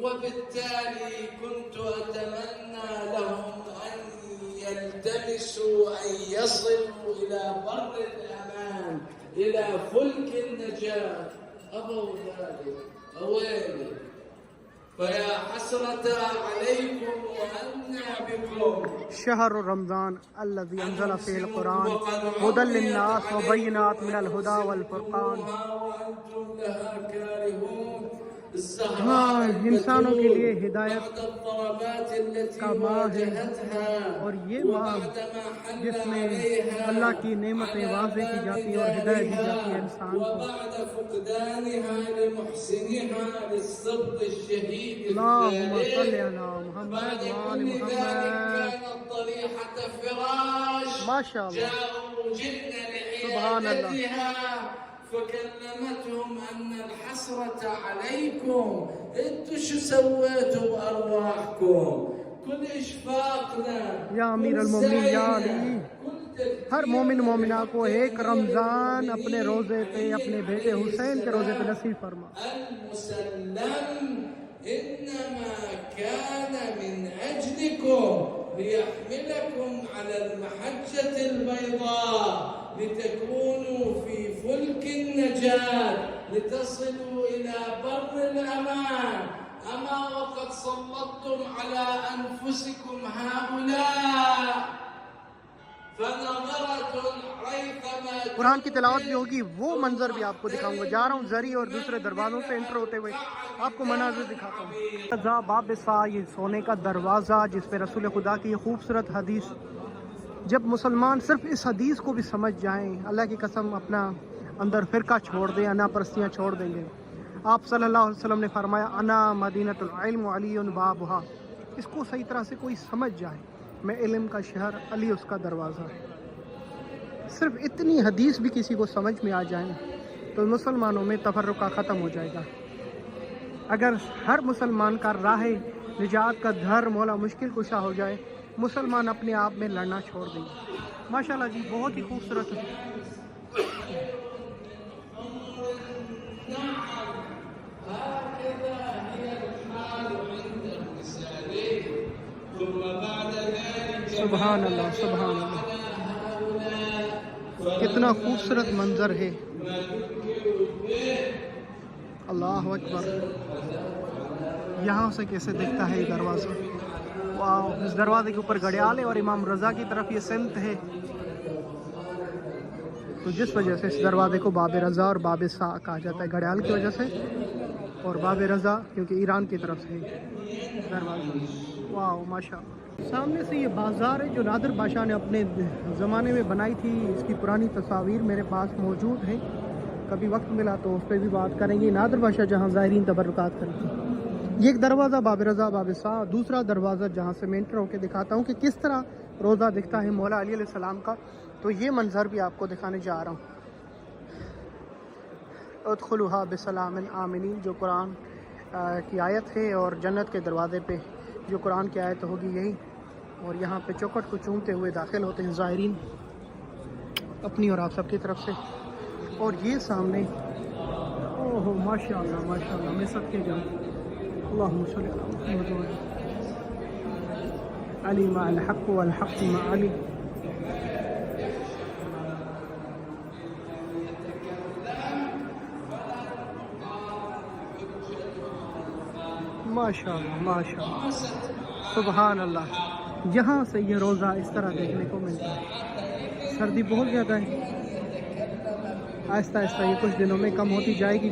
وبالتالي كنت أتمنى لهم أن يلتمسوا أن يصلوا إلى بر الأمان، إلى فلك النجاة. أبوا ذلك. أويلي، فيا حسرة عليكم وأنى بكم. شهر رمضان الذي أنزل فيه القرآن هدى للناس وبينات من الهدى والفرقان. وأنتم لها كارهون. ہاں، انسانوں کے لیے ہدایت کا ماہ ہے، اور یہ ماہ جس میں اللہ کی نعمتیں واضح کی جاتی ہیں اور ہدایت دی جاتی ہے انسان کو. اللہم صلی علی محمد وآل محمد. ماشاء اللہ، سبحان اللہ. فكلمتهم أن الحسرة عليكم، انتوا شو سويتوا بأرواحكم؟ كل إشفاقنا یا امیر المومنین یا علی، ہر مومن مومنہ کو ایک رمضان اپنے روزے پہ، اپنے بیٹے حسین کے روزے پہ نصیب فرما. المسلم إنما كان من أجلكم ليحملكم على المحجة البيضاء لتكونوا في فلك النجاة لتصلوا إلى بر الأمان. أما وقد سلطتم على أنفسكم هؤلاء فنظرة ريثما. قرآن کی تلاوت بھی ہوگی، وہ منظر بھی آپ کو دکھاؤں گا. جا رہا ہوں زری اور دوسرے دروازوں سے انٹر ہوتے ہوئے آپ کو مناظر دکھاتا ہوں. باب سا، یہ سونے کا دروازہ جس پہ رسول خدا کی یہ خوبصورت حدیث. جب مسلمان صرف اس حدیث کو بھی سمجھ جائیں، اللہ کی قسم اپنا اندر فرقہ چھوڑ دیں، انا پرستیاں چھوڑ دیں گے. آپ صلی اللہ علیہ وسلم نے فرمایا انا مدینۃ العلم وعلی بابھا. اس کو صحیح طرح سے کوئی سمجھ جائے، میں علم کا شہر، علی اس کا دروازہ. صرف اتنی حدیث بھی کسی کو سمجھ میں آ جائیں تو مسلمانوں میں تفرقہ ختم ہو جائے گا. اگر ہر مسلمان کا راہ نجات کا دھر مولا مشکل کشا ہو جائے، مسلمان اپنے آپ میں لڑنا چھوڑ دیں گے. ماشاءاللہ جی، بہت ہی خوبصورت ہے. سبحان اللہ، سبحان اللہ، کتنا خوبصورت منظر ہے. اللہ اکبر. یہاں سے کیسے دکھتا ہے یہ دروازہ. واو، اس دروازے کے اوپر گھڑیال ہے اور امام رضا کی طرف یہ سمت ہے، تو جس وجہ سے اس دروازے کو باب رضا اور باب سا کہا جاتا ہے، گھڑیال کی وجہ سے، اور باب رضا کیونکہ ایران کی طرف سے دروازہ. واو ماشاءاللہ. سامنے سے یہ بازار ہے جو نادر بادشاہ نے اپنے زمانے میں بنائی تھی. اس کی پرانی تصاویر میرے پاس موجود ہیں، کبھی وقت ملا تو اس پہ بھی بات کریں گے. نادر بادشاہ جہاں زائرین تبرکات کرتے ہیں. یہ ایک دروازہ باب رضا باب سا، دوسرا دروازہ جہاں سے میں انٹر ہو کے دکھاتا ہوں کہ کس طرح روزہ دکھتا ہے مولا علی علیہ السلام کا. تو یہ منظر بھی آپ کو دکھانے جا رہا ہوں. ادخلوها بسلام آمنین، جو قرآن کی آیت ہے، اور جنت کے دروازے پہ جو قرآن کی آیت ہوگی یہی. اور یہاں پہ چوکھٹ کو چومتے ہوئے داخل ہوتے ہیں زائرین اپنی اور آپ سب کی طرف سے. اور یہ سامنے، اوہ ماشاء اللہ ماشاء اللہ، میں سب کے جاؤں. اللہم صلی علی محمد علی مع الحق والحق مع علی. ماشاء اللہ ماشاء اللہ، سبحان اللہ. یہاں سے یہ روزہ اس طرح دیکھنے کو ملتا ہے. سردی بہت زیادہ ہے، آہستہ آہستہ یہ کچھ دنوں میں کم ہوتی جائے گی.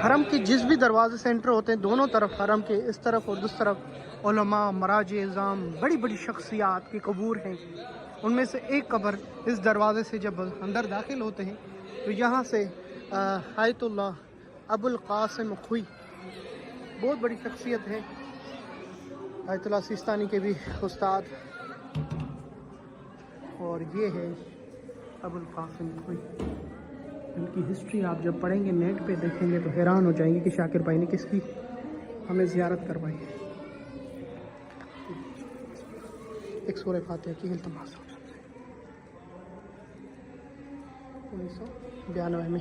حرم کے جس بھی دروازے سے انٹر ہوتے ہیں، دونوں طرف حرم کے، اس طرف اور دوسری طرف، علماء، مراجع اعظام، بڑی بڑی شخصیات کی قبور ہیں. ان میں سے ایک قبر اس دروازے سے جب اندر داخل ہوتے ہیں تو یہاں سے آیت اللہ ابو القاسم خوئی، بہت بڑی شخصیت ہے، آیت اللہ سیستانی کے بھی استاد. اور یہ ہے ابو القاسم خوئی. ان کی ہسٹری آپ جب پڑھیں گے، نیٹ پہ دیکھیں گے تو حیران ہو جائیں گے کہ شاکر بھائی نے کس کی ہمیں زیارت کروائی. ایک سورہ فاتحہ کی التماس 1992 میں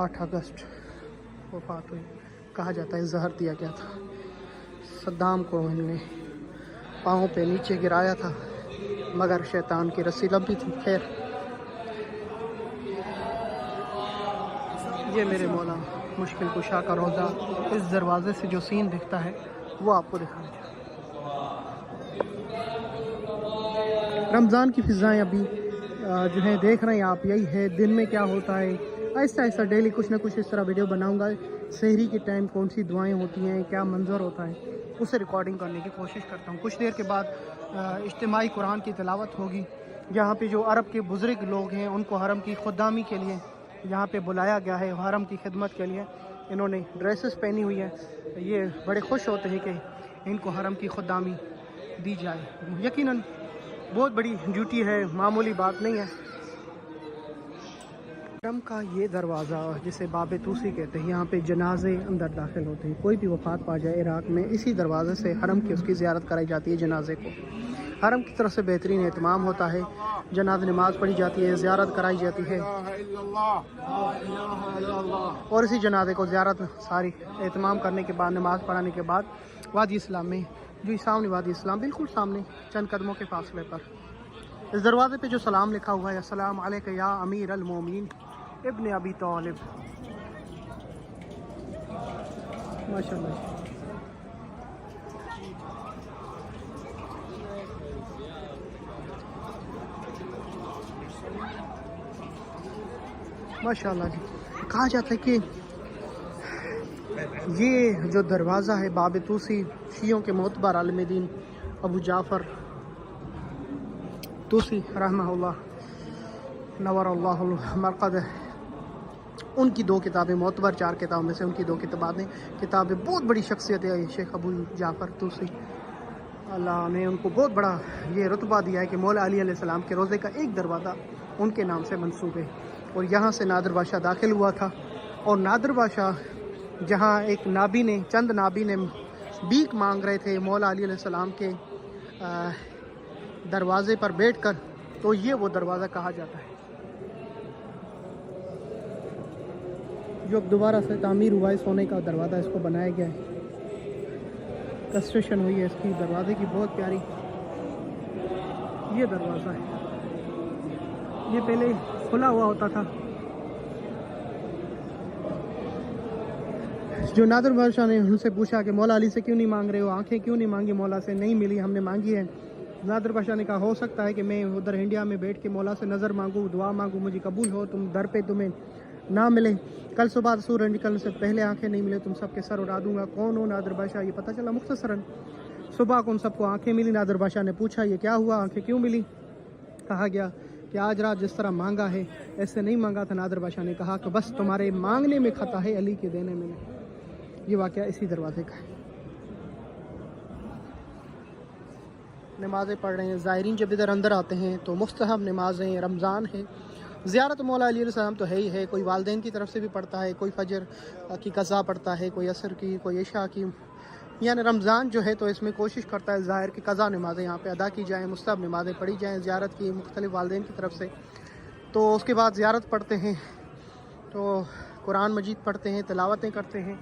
8 اگست وفات ہوئی. کہا جاتا ہے زہر دیا گیا تھا. صدام کو انہوں نے پاؤں پہ نیچے گرایا تھا مگر شیطان کی رسی لمبی تھی. خیر یہ میرے مولا مشکل کشا کا روزہ اس دروازے سے جو سین دکھتا ہے وہ آپ کو دکھایا جائے. رمضان کی فضائیں ابھی جو ہے دیکھ رہے ہیں آپ, یہی ہے دن میں کیا ہوتا ہے. آہستہ آہستہ ڈیلی کچھ نہ کچھ اس طرح ویڈیو بناؤں گا. سحری کے ٹائم کون سی دعائیں ہوتی ہیں, کیا منظر ہوتا ہے, اسے ریکارڈنگ کرنے کی کوشش کرتا ہوں. کچھ دیر کے بعد اجتماعی قرآن کی تلاوت ہوگی. یہاں پہ جو عرب کے بزرگ لوگ ہیں ان کو حرم کی خدامی کے لیے یہاں پہ بلایا گیا ہے, حرم کی خدمت کے لیے. انہوں نے ڈریسز پہنی ہوئی ہیں. یہ بڑے خوش ہوتے ہیں کہ ان کو حرم کی خدامی دی جائے. یقیناً بہت بڑی ڈیوٹی ہے, معمولی بات نہیں ہے. حرم کا یہ دروازہ جسے باب توسی کہتے ہیں, یہاں پہ جنازے اندر داخل ہوتے ہیں. کوئی بھی وفات پا جائے عراق میں, اسی دروازے سے حرم کی اس کی زیارت کرائی جاتی ہے. جنازے کو حرم کی طرف سے بہترین اہتمام ہوتا ہے. جنازہ نماز پڑھی جاتی ہے, زیارت کرائی جاتی ہے, اور اسی جنازے کو زیارت ساری اہتمام کرنے کے بعد, نماز پڑھانے کے بعد, وادی اسلام میں, جو سامنے وادی اسلام بالکل سامنے چند قدموں کے فاصلے پر, اس دروازے پہ جو سلام لکھا ہوا ہے, السلام علیک یا امیر المومنین ابن ابی طالب. ماشاء اللہ ماشاء اللہ جی. کہا جاتا ہے کہ یہ جو دروازہ ہے باب توسی, شیعوں کے معتبر عالم دین ابو جعفر توسی رحمہ اللہ نور اللہ المرقد, ان کی 2 کتابیں, معتبر 4 کتابوں میں سے ان کی 2 کتابیں بہت بڑی شخصیت ہے شیخ ابو جعفر توسی. اللہ نے ان کو بہت بڑا یہ رتبہ دیا ہے کہ مولا علی علیہ السلام کے روزے کا ایک دروازہ ان کے نام سے منسوب ہے. اور یہاں سے نادر بادشاہ داخل ہوا تھا, اور نادر بادشاہ جہاں ایک نابی نے, چند نابی نے بھیک مانگ رہے تھے مولا علی علیہ السلام کے دروازے پر بیٹھ کر, تو یہ وہ دروازہ کہا جاتا ہے جو اب دوبارہ سے تعمیر ہوا ہے. سونے کا دروازہ اس کو بنایا گیا ہے, کنسٹرکشن ہوئی ہے اس کی. دروازے کی بہت پیاری یہ دروازہ ہے. یہ پہلے کھلا ہوا ہوتا تھا. جو نادر بادشاہ نے ان سے پوچھا کہ مولا علی سے کیوں نہیں مانگ رہے ہو, آنکھیں کیوں نہیں مانگی مولا سے, نہیں ملی, ہم نے مانگی ہے. نادر بادشاہ نے کہا ہو سکتا ہے کہ میں ادھر انڈیا میں بیٹھ کے مولا سے نظر مانگوں, دعا مانگوں, مجھے قبول ہو, تم در پہ تمہیں نہ ملے, کل صبح سورج نکلنے سے پہلے آنکھیں نہیں ملے, تم سب کے سر اڑا دوں گا. کون ہو نادر بادشاہ, یہ پتہ چلا مختصراً. صبح کو ان سب کو آنکھیں ملی. نادر بادشاہ نے پوچھا یہ کیا ہوا, آنکھیں کیوں ملی؟ کہا گیا کہ آج رات جس طرح مانگا ہے ایسے نہیں مانگا تھا. نادر بادشاہ نے کہا کہ بس تمہارے مانگنے میں خطا ہے, علی کے دینے میں نہیں. یہ واقعہ اسی دروازے کا ہے. نمازیں پڑھ رہے ہیں. زائرین جب ادھر اندر آتے ہیں تو مستحب نمازیں, رمضان ہے, زیارت مولا علی علیہ السلام تو ہے ہی ہے. کوئی والدین کی طرف سے بھی پڑھتا ہے, کوئی فجر کی قضا پڑھتا ہے, کوئی عصر کی, کوئی عشاء کی. یعنی رمضان جو ہے تو اس میں کوشش کرتا ہے ظاہر کی قضا نمازیں یہاں پہ ادا کی جائیں, مستحب نمازیں پڑھی جائیں زیارت کی مختلف والدین کی طرف سے. تو اس کے بعد زیارت پڑھتے ہیں, تو قرآن مجید پڑھتے ہیں, تلاوتیں کرتے ہیں.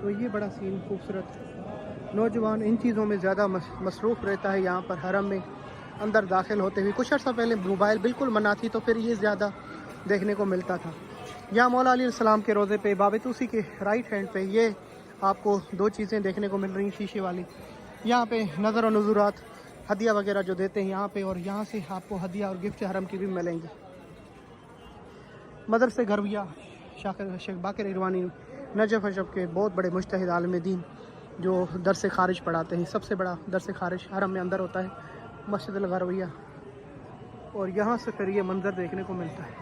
تو یہ بڑا سین خوبصورت. نوجوان ان چیزوں میں زیادہ مصروف رہتا ہے یہاں پر حرم میں اندر داخل ہوتے ہوئے. کچھ عرصہ پہلے موبائل بالکل منع تھی, تو پھر یہ زیادہ دیکھنے کو ملتا تھا. یہاں مولا علی علیہ السلام کے روزے پہ باب توسی کے رائٹ ہینڈ پہ یہ آپ کو 2 چیزیں دیکھنے کو مل رہی ہیں شیشے والی. یہاں پہ نظر و نذورات, ہدیہ وغیرہ جو دیتے ہیں یہاں پہ, اور یہاں سے آپ کو ہدیہ اور گفٹ حرم کی بھی ملیں گے. مدرسے گھرویہ شیخ باقر ایروانی نجف اشرف کے بہت بڑے مجتہد عالم دین جو درس خارج پڑھاتے ہیں. سب سے بڑا درس خارج حرم میں اندر ہوتا ہے, مسجد الغرویہ. اور یہاں سے پھر یہ منظر دیکھنے کو ملتا ہے.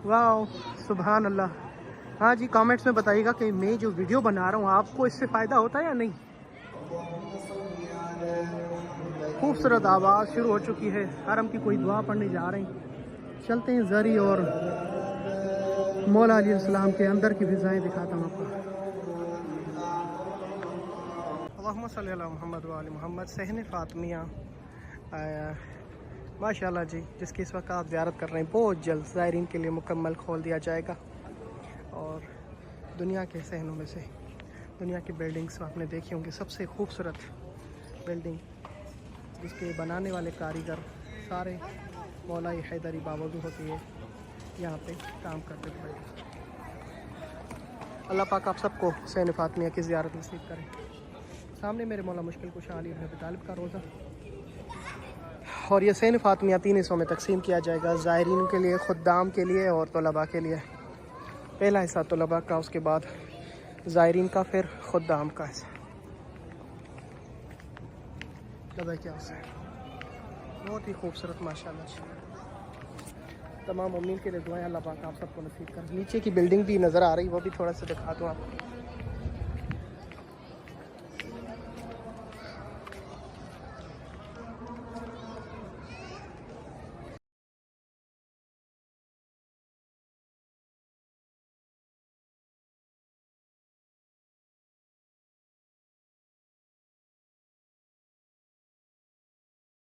واو سبحان اللہ. ہاں جی, کامنٹس میں بتائیے گا کہ میں جو ویڈیو بنا رہا ہوں آپ کو اس سے فائدہ ہوتا ہے یا نہیں. خوبصورت آواز شروع ہو چکی ہے. حرم کی کوئی دعا پڑھنے جا رہے ہیں. چلتے ہیں زری اور مولا علیہ السلام کے اندر کی فضائیں دکھاتا ہوں آپ کو. اللہم صلی علی محمد و آل محمد. صحن فاطمیہ ماشاءاللہ جی, جس کی اس وقت آپ زیارت کر رہے ہیں, بہت جلد زائرین کے لیے مکمل کھول دیا جائے گا. اور دنیا کے صحنوں میں سے دنیا کی بلڈنگس آپ نے دیکھی ہوں گی، سب سے خوبصورت بلڈنگ جس کے بنانے والے کاریگر سارے مولائی حیدری باوجود ہوتی ہے یہاں پہ کام کرتے ہوئے۔ اللہ پاک آپ سب کو حسین فاطمیہ کی زیارت نصیب کرے۔ سامنے میرے مولا مشکل کشا علی بن ابی طالب کا روزہ، اور یہ حسین فاطمیہ 3 حصوں میں تقسیم کیا جائے گا، زائرین کے لیے، خدام کے لیے اور طلباء کے لیے۔ پہلا حصہ طلباء کا، اس کے بعد زائرین کا، پھر خدام کا حصہ۔ کیا حصہ ہے، بہت ہی خوبصورت ماشاءاللہ۔ تمام امین کے لیے دعائیں، اللہ پاک آپ سب کو نصیب کر۔ نیچے کی بلڈنگ بھی نظر آ رہی، وہ بھی تھوڑا سا دکھا دوں آپ کو۔